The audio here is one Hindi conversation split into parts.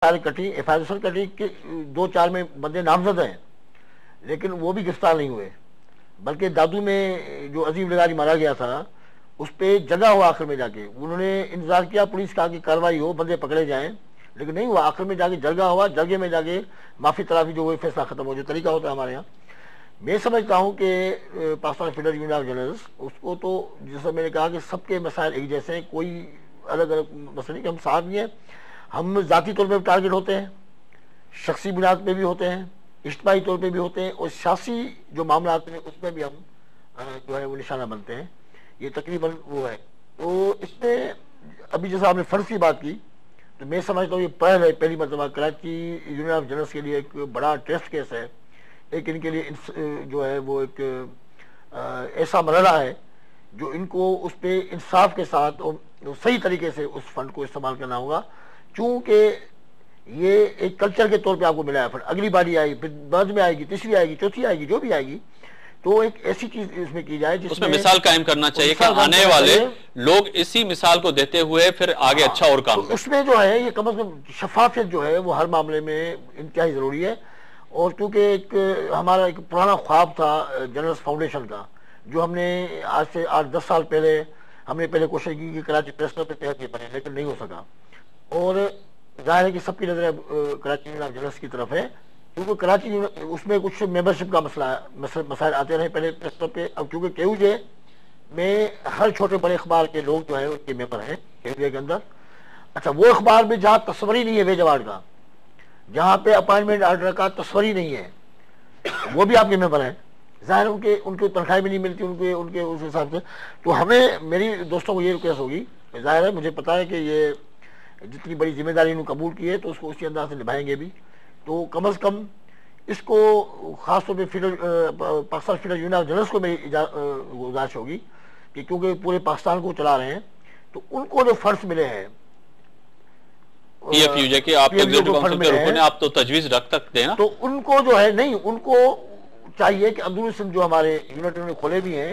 FIR कटी कि 2-4 में बंदे नामजद हैं, लेकिन वो भी गिरफ्तार नहीं हुए। बल्कि दादू में जो अजीम लगारी मारा गया था उस पर जगह हुआ, आखिर में जाके उन्होंने इंतजार किया पुलिस का कि कार्रवाई हो, बंदे पकड़े जाएं, लेकिन नहीं हुआ। आखिर में जाके जरगा हुआ, जरगे में जाके माफी तलाफी जो वो फैसला खत्म हो, जो तरीका होता है हमारे यहाँ। मैं समझता हूँ कि Pakistan federal union of journalist उसको तो, जैसा मैंने कहा कि सबके मसाइल एक जैसे हैं, कोई अलग अलग मसले नहीं कि हम साथ भी हैं। हम ज़ाती तौर पर टारगेट होते हैं, शख्सी बुनियाद पर भी होते हैं, इज्तिमाई तौर पर भी होते हैं, और सियासी जो मामला हैं उसमें भी हम जो है वो निशाना बनते हैं। ये तकरीबन वो है। तो इसमें अभी जैसा आपने फ़र्ज की बात की, तो मैं समझता हूँ ये पहली मरतबा कराची यूनियन ऑफ जर्नलिस्ट के लिए एक बड़ा टेस्ट केस है। एक इनके लिए जो है वो एक ऐसा मरहला है जो इनको उस पर इंसाफ के साथ और सही तरीके से उस फंड को इस्तेमाल करना होगा, चूँकि ये एक कल्चर के तौर पे आपको मिला है फंड। अगली बारी आएगी, फिर बाद में आएगी, तीसरी आएगी, चौथी आएगी, जो भी आएगी, तो एक ऐसी चीज इसमें की जाए जिसमें मिसाल कायम करना चाहिए कि आने वाले लोग इसी मिसाल को देते हुए फिर आगे अच्छा और काम करें। उसमें जो है ये कम से कम शफाफियत जो है वो हर मामले में इंतहाई जरूरी है। और क्योंकि एक हमारा एक पुराना ख्वाब था जर्नलिस्ट फाउंडेशन का, जो हमने आज से 8-10 साल पहले हमने पहले कोशिश की कि कराची प्रेस क्लब के तहत ये बने, लेकिन नहीं हो सका। और जाहिर है कि सबकी नजर कराची यूनियन ऑफ जर्नलिस्ट की तरफ है, क्योंकि कराची उसमें कुछ मेंबरशिप का मसाइल आते रहे पहले प्रेस क्लब पे। अब क्योंकि केयूजे में हर छोटे बड़े अखबार के लोग जो है उनके मेंबर हैं केयूजे के अंदर। अच्छा, वो अखबार में जहाँ तस्वरी नहीं है वेज अवार्ड का, जहाँ पे अपॉइंटमेंट ऑर्डर का तस्वरी नहीं है, वो भी आपके मेंबर हैं। जाहिर उनके उनकी तनख्वाही भी नहीं मिलती उनके उस हिसाब से। तो हमें, मेरी दोस्तों को ये रिक्वेस्ट होगी, जाहिर है मुझे पता है कि ये जितनी बड़ी जिम्मेदारी इन्होंने कबूल की है तो उसको उसी अंदाज से निभाएंगे भी। तो कम अज़ कम इसको खासतौर पर Pakistan federal union of journalist को मेरी गुजारिश होगी कि क्योंकि पूरे पाकिस्तान को चला रहे हैं, तो उनको जो फंड्स मिले हैं PFUJ के, आप एग्जीक्यूटिव काउंसिल के रुकन हैं, आप तो तजवीज रख सकते हैं ना, तो उनको जो है नहीं, उनको चाहिए कि अंदरूनी सिंध जो हमारे यूनिट उन्होंने खोले भी हैं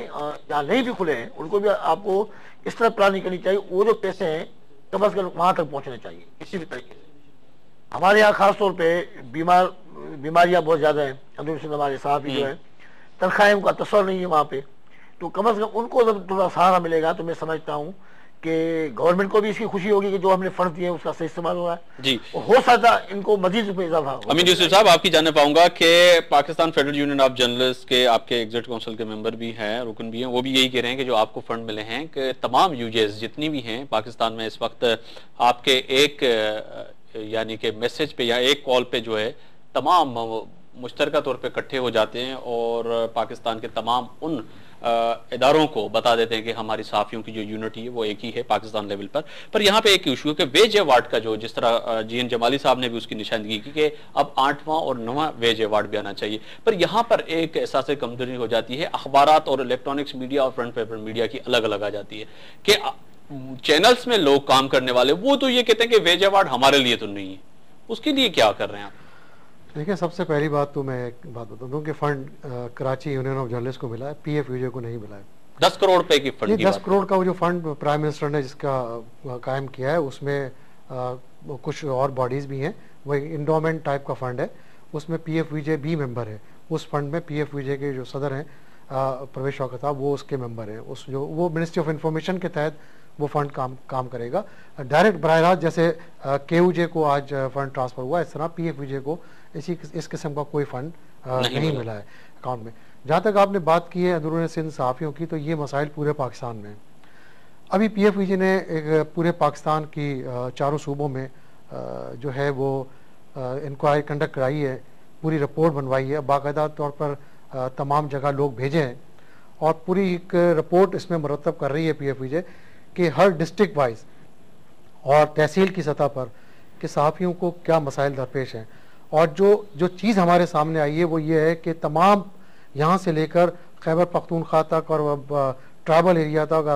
या नहीं भी खुले हैं, उनको भी आपको इस तरह प्लानिंग करनी चाहिए। वो जो पैसे हैं कम अज़ कम वहां तक पहुंचने चाहिए किसी भी तरीके से। हमारे यहाँ खासतौर पे बीमारियां बहुत ज्यादा हैं, अंदरूनी सिंध हमारे साहब जो है तनख्वाह उनका तस्वर नहीं है वहाँ पे, तो कम अज़ कम उनको जब थोड़ा सहारा मिलेगा तो मैं समझता हूँ कि गवर्नमेंट को भी इसकी खुशी होगी कि जो हमने फंड दिए उसका सही इस्तेमाल हो रहा है जी। हो सकता इनको मजीद इजाफा। अमीन यूसुफ साहब, आपकी जानना पाऊंगा कि Pakistan federal union of journalist के आपके एग्जीक्यूटिव काउंसिल के मेंबर भी हैं, रुकन भी हैं, वो भी यही कह रहे हैं कि जो आपको फंड मिले हैं कि तमाम यूजेस जितनी भी हैं पाकिस्तान में इस वक्त आपके एक यानी कि मैसेज पे या एक कॉल पे जो है तमाम मुश्तरका तौर पे इकट्ठे हो जाते हैं और पाकिस्तान के तमाम उन इदारों को बता देते हैं कि हमारी सहाफ़ियों की जो यूनिटी है वो एक ही है पाकिस्तान लेवल पर यहाँ पे एक इशू है कि वेज अवार्ड का जो जिस तरह GN जमाली साहब ने भी उसकी निशानदगी की कि अब 8वां और 9वां वेज अवार्ड भी आना चाहिए, पर यहाँ पर एक एहसास कमजोरी हो जाती है। अखबारात और इलेक्ट्रॉनिक्स मीडिया और फ्रंट पेपर मीडिया की अलग अलग आ जाती है कि चैनल्स में लोग काम करने वाले वो तो ये कहते हैं कि वेज अवार्ड हमारे लिए तो नहीं है, उसके लिए क्या कर रहे हैं आप? देखिए, सबसे पहली बात तो मैं एक बात बता दूं कि fund Karachi union of journalist को मिला है, PFUJ को नहीं मिला है। 10 करोड़ रुपए की फंड, 10 करोड़ का वो जो फंड प्राइम मिनिस्टर ने जिसका कायम किया है उसमें कुछ और बॉडीज भी हैं, वही इंडोमेंट टाइप का फंड है, उसमें PFUJ भी मेंबर है। उस फंड में PFUJ के जो सदर हैं परवेश शौकत साहब, वो उसके मेंबर हैं। उस जो वो मिनिस्ट्री ऑफ इंफॉर्मेशन के तहत वो फंड काम करेगा डायरेक्ट बराह रास्त। जैसे KUJ को आज फंड ट्रांसफर हुआ, इस तरह PFUJ को इस किस्म का कोई फंड नहीं मिला है अकाउंट में। जहाँ तक आपने बात की है अंदरूनी सिंध सहाफ़ियों की, तो ये मसाइल पूरे पाकिस्तान में। अभी PFUJ ने एक पूरे पाकिस्तान की चारों सूबों में जो है वो इंक्वायरी कंडक्ट कराई है, पूरी रिपोर्ट बनवाई है, बाकायदा तौर पर तमाम जगह लोग भेजे हैं और पूरी एक रिपोर्ट इसमें मुरतब कर रही है PFUJ कि हर डिस्ट्रिक्ट वाइज और तहसील की सतह पर कि सहाफ़ियों को क्या मसाइल दरपेश हैं। और जो चीज़ हमारे सामने आई है वो ये है कि तमाम यहाँ से लेकर खैबर पख्तूनख्वा तक और ट्राइबल एरिया तक,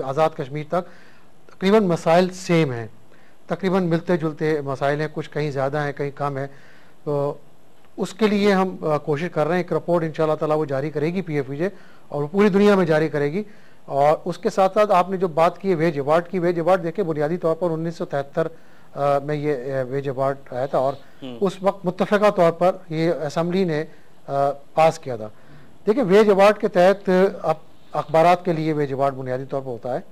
आज़ाद कश्मीर तक तकरीबन मसाइल सेम हैं, तकरीबन मिलते जुलते मसाइल हैं, कुछ कहीं ज़्यादा हैं कहीं कम है। तो उसके लिए हम कोशिश कर रहे हैं, एक रिपोर्ट इंशाअल्लाह ताला वो जारी करेगी PFUJ और पूरी दुनिया में जारी करेगी। और उसके साथ साथ आपने जो बात की वेज अवार्ड की, वेज अवार्ड देखिए बुनियादी तौर पर 1973 में ये वेज अवार्ड आया था और उस वक्त मुत्तफ़िका तौर पर ये असम्बली ने पास किया था। देखिए, वेज अवार्ड के तहत अब अखबारात के लिए वेज अवार्ड बुनियादी तौर पर होता है।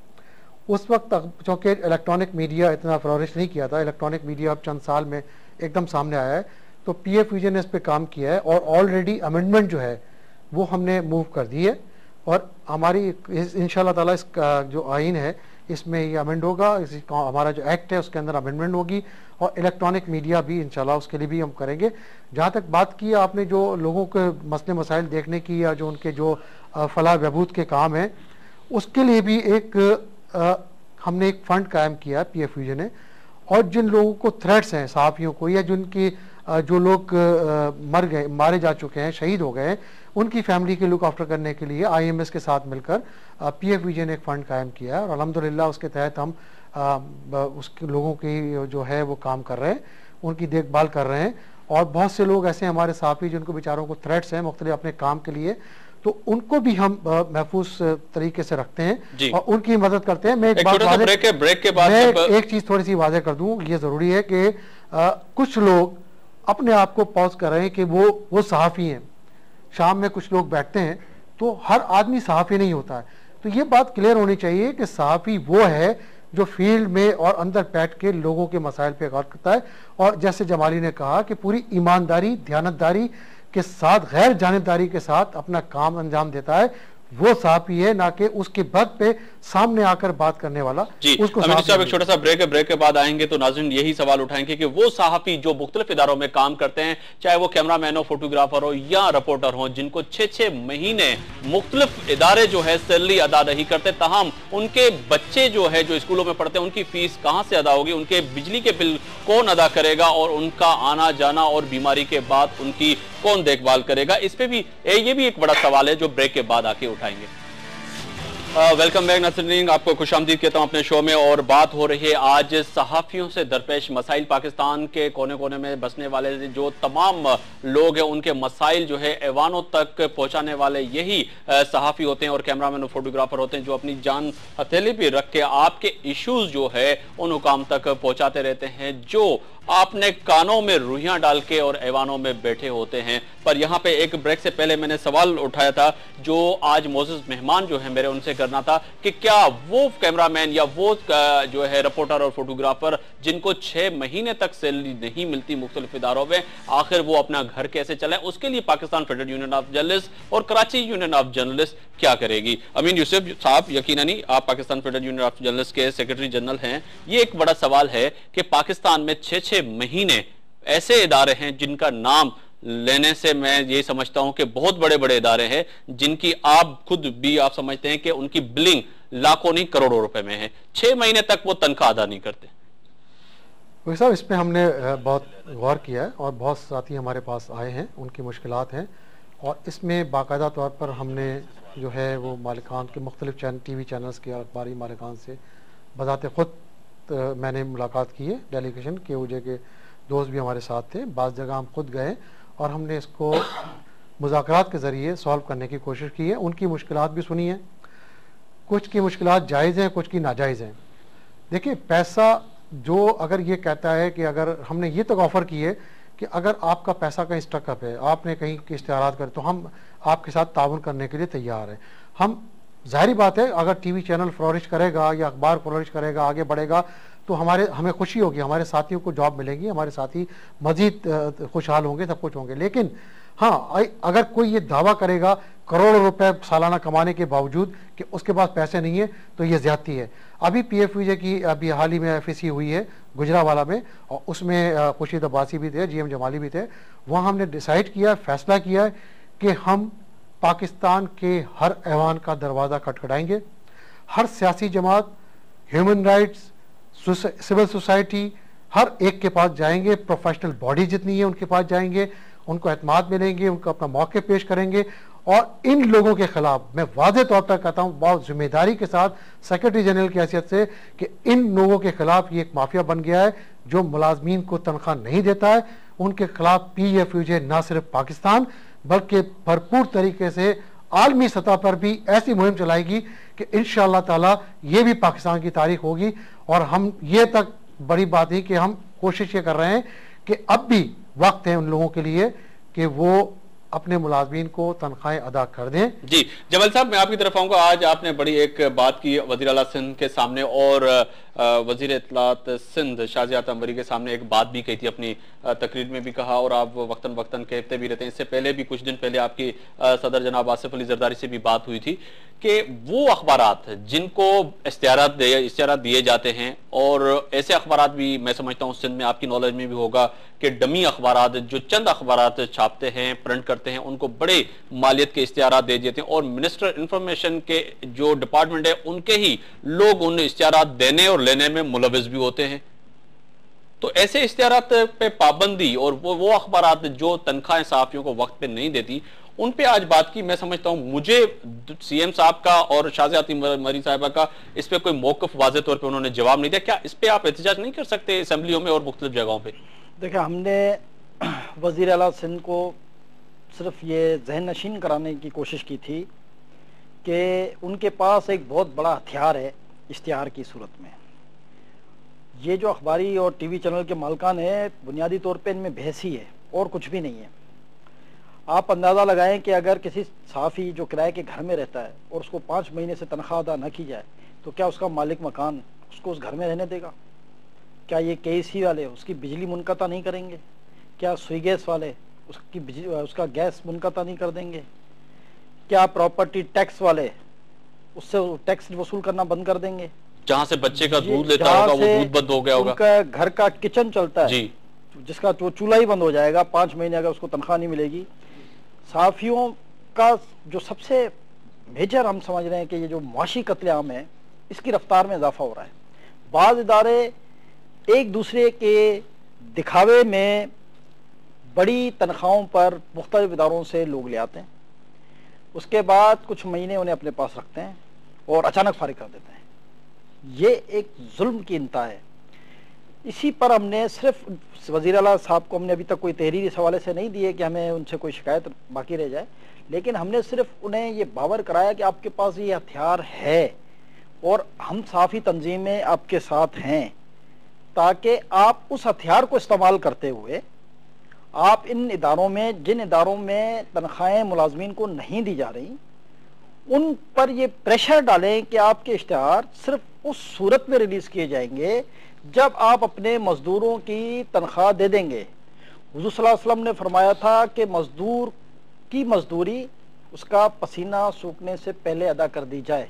उस वक्त चूँकि इलेक्ट्रॉनिक मीडिया इतना फ्लोरिश नहीं किया था, इलेक्ट्रॉनिक मीडिया अब चंद साल में एकदम सामने आया है, तो PFVJ ने इस पर काम किया है और ऑलरेडी अमेंडमेंट जो है वो हमने मूव कर दी है और हमारी इंशाल्लाह ताला इस जो आइन है इसमें ये अमेंड होगा, हमारा जो एक्ट है उसके अंदर अमेंडमेंट होगी और इलेक्ट्रॉनिक मीडिया भी इंशाल्लाह उसके लिए भी हम करेंगे। जहाँ तक बात की आपने जो लोगों के मसले मसाइल देखने की या जो उनके जो फलाह बहबूद के काम हैं उसके लिए भी एक हमने एक फ़ंड कायम किया PFVJ ने, और जिन लोगों को थ्रेट्स हैं सहाफ़ियों को या जिनकी जो लोग मारे जा चुके हैं, शहीद हो गए हैं, उनकी फैमिली के लुक आफ्टर करने के लिए IMS के साथ मिलकर PFVJ ने एक फ़ंड कायम किया है और अल्हम्दुलिल्लाह उसके तहत हम उसके लोगों की जो है वो काम कर रहे हैं, उनकी देखभाल कर रहे हैं। और बहुत से लोग ऐसे हमारे साथी जिनको बेचारों को थ्रेट्स हैं मुख्तलिफ अपने काम के लिए, तो उनको भी हम महफूज तरीके से रखते हैं और उनकी मदद करते हैं। मैं एक ब्रेक के बाद एक चीज थोड़ी सी वाज़ेह कर दूं, ये जरूरी है कि कुछ लोग अपने आप को पॉज कर रहे हैं कि वो सहाफ़ी हैं। शाम में कुछ लोग बैठते हैं, तो हर आदमी सहाफ़ी नहीं होता है। तो ये बात क्लियर होनी चाहिए कि सहाफ़ी वो है जो फील्ड में और अंदर बैठ के लोगों के मसाइल पे गौर करता है और जैसे जमाली ने कहा कि पूरी ईमानदारी, ध्यानतदारी के साथ, गैर जानिबदारी के साथ अपना काम अंजाम देता है, वो सहाफ़ी है, ना कि उसके बद पे सामने आकर बात करने वाला। उसको साहब एक छोटा सा ब्रेक है, ब्रेक के बाद आएंगे तो नाज़रीन यही सवाल उठाएंगे कि वो सहाफ़ी जो मुख्तलिफ इदारों में काम करते हैं, चाहे वो कैमरामैन हो, फोटोग्राफर हो या रिपोर्टर हो, जिनको 6-6 महीने मुख्तलिफ इदारे जो है सैलरी अदा नहीं करते, तहम उनके बच्चे जो है जो स्कूलों में पढ़ते हैं उनकी फीस कहां से अदा होगी, उनके बिजली के बिल कौन अदा करेगा और उनका आना जाना और बीमारी के बाद उनकी कौन देखभाल करेगा, इस पे भी ये भी एक बड़ा सवाल है जो ब्रेक के बाद आके उठाएंगे। वेलकम बैक नाज़रीन, आपको खुशामदीद कहता हूं अपने शो में। और बात हो रही है आज सहाफ़ियों से दरपेश मसाइल। पाकिस्तान के कोने कोने में बसने वाले जो तमाम लोग हैं उनके मसाइल जो है ऐवानों तक पहुंचाने वाले यही सहाफ़ी होते हैं और कैमरामैन और फोटोग्राफर होते हैं, जो अपनी जान हथेली पे रख के आपके इश्यूज जो है उन हुकाम तक पहुंचाते रहते हैं, जो आपने कानों में रुइयां डाल के और ऐवानों में बैठे होते हैं। पर यहाँ पे एक ब्रेक से पहले मैंने सवाल उठाया था जो आज मोअज़्ज़ज़ मेहमान जो है मेरे उनसे करना था कि क्या वो कैमरामैन या वो जो है रिपोर्टर और फोटोग्राफर जिनको 6 महीने तक सैलरी नहीं मिलती मुख्तलिफ इदारों में, आखिर वो अपना घर कैसे चलाए, उसके लिए Pakistan federal union of journalist और कराची यूनियन ऑफ जर्नलिस्ट क्या करेगी। अमीन यूसुफ साहब, यकीनन ही आप Pakistan federal union of journalist के सेक्रेटरी जनरल हैं। ये एक बड़ा सवाल है कि पाकिस्तान में 6-6 महीने ऐसे इदारे हैं जिनका नाम लेने से मैं ये समझता हूं कि बहुत बड़े बड़े इदारे हैं जिनकी आप खुद भी आप समझते हैं कि उनकी बिलिंग लाखों नहीं करोड़ों रुपए में है, 6 महीने तक वो तनख्वाह अदा नहीं करते। साहब, इस पे हमने बहुत गौर किया है और बहुत साथी हमारे पास आए हैं, उनकी मुश्किलात हैं और इसमें बाकायदा तौर पर हमने जो है वो मालिकान के मुख्तलिफ TV चैनल्स के अखबारी मालिकान से बजाते खुद मैंने मुलाकात की है। डेलीगेशन के UJ के दोस्त भी हमारे साथ थे, बाज़ जगह हम खुद गए और हमने इसको मुज़ाकरात के ज़रिए सॉल्व करने की कोशिश की है। उनकी मुश्किलात भी सुनी है, कुछ की मुश्किलात जायज़ हैं, कुछ की नाजायज़ हैं। देखिए, पैसा जो अगर ये कहता है कि अगर हमने ये तक ऑफ़र की है कि अगर आपका पैसा कहीं स्टकअप है, आपने कहीं के इश्तिहारात करे, तो हम आपके साथ ताउन करने के लिए तैयार हैं। हम जाहिर बात है अगर TV चैनल फ्लोरिश करेगा या अखबार फ्लोरिश करेगा, आगे बढ़ेगा, तो हमें खुशी होगी, हमारे साथियों को जॉब मिलेगी, हमारे साथी मजीद खुशहाल होंगे, सब कुछ होंगे। लेकिन हाँ, अगर कोई ये दावा करेगा करोड़ों रुपए सालाना कमाने के बावजूद कि उसके पास पैसे नहीं है, तो ये ज्यादती है। अभी PFVJ की अभी हाल ही में FEC हुई है गुजरावाला में और उसमें खुर्शीद अब्बासी भी थे, GM जमाली भी थे। वहाँ हमने डिसाइड किया, फैसला किया है कि हम पाकिस्तान के हर ऐवान का दरवाज़ा खटखटाएंगे, हर सियासी जमात, ह्यूमन राइट्स, सिविल सोसाइटी, हर एक के पास जाएंगे, प्रोफेशनल बॉडी जितनी है उनके पास जाएंगे, उनको एतमाद मिलेंगे, उनको अपना मौके पेश करेंगे और इन लोगों के खिलाफ मैं वाज़े तौर पर कहता हूँ बहुत जिम्मेदारी के साथ सेक्रेटरी जनरल की हैसियत से कि इन लोगों के खिलाफ ये एक माफिया बन गया है जो मुलाजमीन को तनख्वाह नहीं देता है। उनके खिलाफ PFVJ ना सिर्फ पाकिस्तान बल्कि भरपूर तरीके से आलमी सतह पर भी ऐसी मुहिम चलाएगी कि इंशाअल्लाह ताला ये भी पाकिस्तान की तारीख होगी और हम ये तक बड़ी बात है कि हम कोशिश ये कर रहे हैं कि अब भी वक्त है उन लोगों के लिए कि वो अपने मुलाजमीन को तनख्वाहें अदा कर दें। जी जबल साहब, मैं आपकी तरफ आऊंगा। आज आपने बड़ी एक बात की वज़ीर आला सिंध के सामने और वज़ीर इत्तलात सिंध शाज़ियात अंबरी के सामने एक बात भी कही थी, अपनी तकरीर में भी कहा और आप वक्तन वक्तन कहते भी रहते हैं। इससे पहले भी कुछ दिन पहले आपकी सदर जनाब आसिफ अली जरदारी से भी बात हुई थी कि वो अखबारात जिनको इश्तिहारात दिए जाते हैं, और ऐसे अखबारात भी मैं समझता हूँ सिंध में आपकी नॉलेज में भी होगा कि डमी अखबारात जो चंद अखबारात छापते हैं, प्रिंट करते हैं, उनको बड़े मालियत के इश्तिहारात दे देते हैं और मिनिस्टर इंफॉर्मेशन के जो डिपार्टमेंट है उनके ही लोग उन इश्तिहारात देने और लेने में मुलविस भी होते हैं। तो ऐसे इश्तिहारात पे पाबंदी और वो अखबारात जो तनख्वाहें सहाफियों को वक्त पे नहीं देती, उन पे आज बात की। मैं समझता हूं मुझे सीएम साहब का और शाज़ियात अंबरी साहिबा का इस पे कोई मौक़िफ़ वाज़े तौर पे उन्होंने जवाब नहीं दिया। क्या इस पे आप एहतजाज नहीं कर सकते असेंबलियों में और मुख्तलिफ जगहों पे? देखिए, हमने वज़ीर आला सिंध को सिर्फ ये जहन नशीन कराने की कोशिश की थी कि उनके पास एक बहुत बड़ा हथियार है इश्तिहार की सूरत में। ये जो अखबारी और टीवी चैनल के मालिकान है, बुनियादी तौर पे इनमें बहस ही है और कुछ भी नहीं है। आप अंदाज़ा लगाएं कि अगर किसी सहाफ़ी जो किराए के घर में रहता है और उसको 5 महीने से तनख्वाह अदा न की जाए तो क्या उसका मालिक मकान उसको उस घर में रहने देगा? क्या ये KEC वाले उसकी बिजली मुनक़ता नहीं करेंगे? क्या सुई गैस वाले उसका गैस मुनक़ता नहीं कर देंगे? क्या प्रॉपर्टी टैक्स वाले उससे टैक्स वसूल करना बंद कर देंगे? जहाँ से बच्चे का दूध लेता होगा वो दूध बंद हो गया होगा, उनका घर का किचन चलता है जी, जिसका तो चूल्हा ही बंद हो जाएगा 5 महीने अगर उसको तनख्वाह नहीं मिलेगी। सहाफ़ियों का जो सबसे मेजर हम समझ रहे हैं कि ये जो मुआशी कत्लेआम है, इसकी रफ्तार में इजाफा हो रहा है। बाज़ इदारे एक दूसरे के दिखावे में बड़ी तनख्वाहों पर मुख्तलिफ इदारों से लोग ले आते हैं, उसके बाद कुछ महीने उन्हें अपने पास रखते हैं और अचानक फारिग कर देते हैं। ये एक जुल्म की इंतहा है। इसी पर हमने सिर्फ वज़ीर आला साहब को हमने अभी तक कोई तहरीर इस हवाले से नहीं दी है कि हमें उनसे कोई शिकायत बाकी रह जाए, लेकिन हमने सिर्फ उन्हें ये बावर कराया कि आपके पास ये हथियार है और हम सहाफ़ी तंजीमें आपके साथ हैं, ताकि आप उस हथियार को इस्तेमाल करते हुए आप इन इदारों में, जिन इदारों में तनख्वाहें मुलाजमीन को नहीं दी जा रही, उन पर ये प्रेशर डालें कि आपके इश्तिहार सिर्फ उस सूरत में रिलीज़ किए जाएंगे जब आप अपने मजदूरों की तनख्वाह दे देंगे। हुज़ूर सल्लल्लाहु अलैहि वसल्लम ने फरमाया था कि मजदूर की मजदूरी उसका पसीना सूखने से पहले अदा कर दी जाए।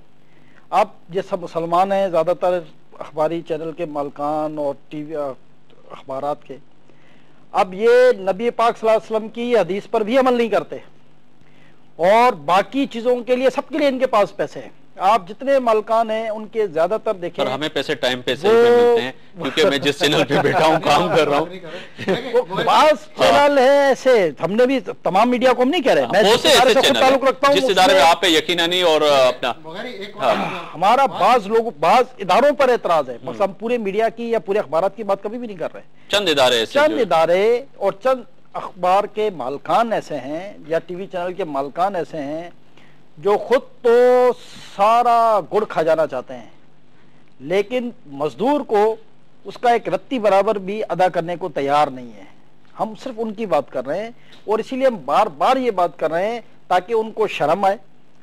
अब ये सब मुसलमान हैं, ज़्यादातर अखबारी चैनल के मालिकान और टीवी अखबारात के, अब ये नबी पाक सल्लल्लाहु अलैहि वसल्लम की हदीस पर भी अमल नहीं करते और बाकी चीज़ों के लिए सबके लिए इनके पास पैसे हैं। आप जितने मालिकान हैं उनके ज्यादातर देखें, और हमें पैसे टाइम पे सही पे मिलते हैं, क्योंकि मैं जिस चैनल पे बैठा हूँ काम कर रहा हूँ। बास चैनल है ऐसे, हमने भी तमाम मीडिया को हम नहीं कह रहे, मैं जिस इदारे से ताल्लुक रखता हूँ, जिस इदारे में आप पे यकीन नहीं और अपना हमारा बाज इदारों पर एतराज है, बस हम पूरे मीडिया की या पूरे अखबार की बात कभी भी नहीं कर रहे। चंद इदारे और चंद अखबार के मालिकान ऐसे हैं या टीवी चैनल के मालिकान ऐसे हैं जो खुद तो सारा गुड़ खा जाना चाहते हैं, लेकिन मजदूर को उसका एक रत्ती बराबर भी अदा करने को तैयार नहीं है। हम सिर्फ उनकी बात कर रहे हैं और इसीलिए हम बार बार ये बात कर रहे हैं ताकि उनको शर्म आए।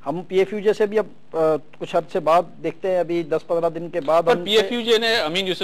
हम PFUJ से भी अब कुछ अर्से बाद देखते हैं, अभी 10-15 दिन के बाद PFUJ ने अमीन यूसुफ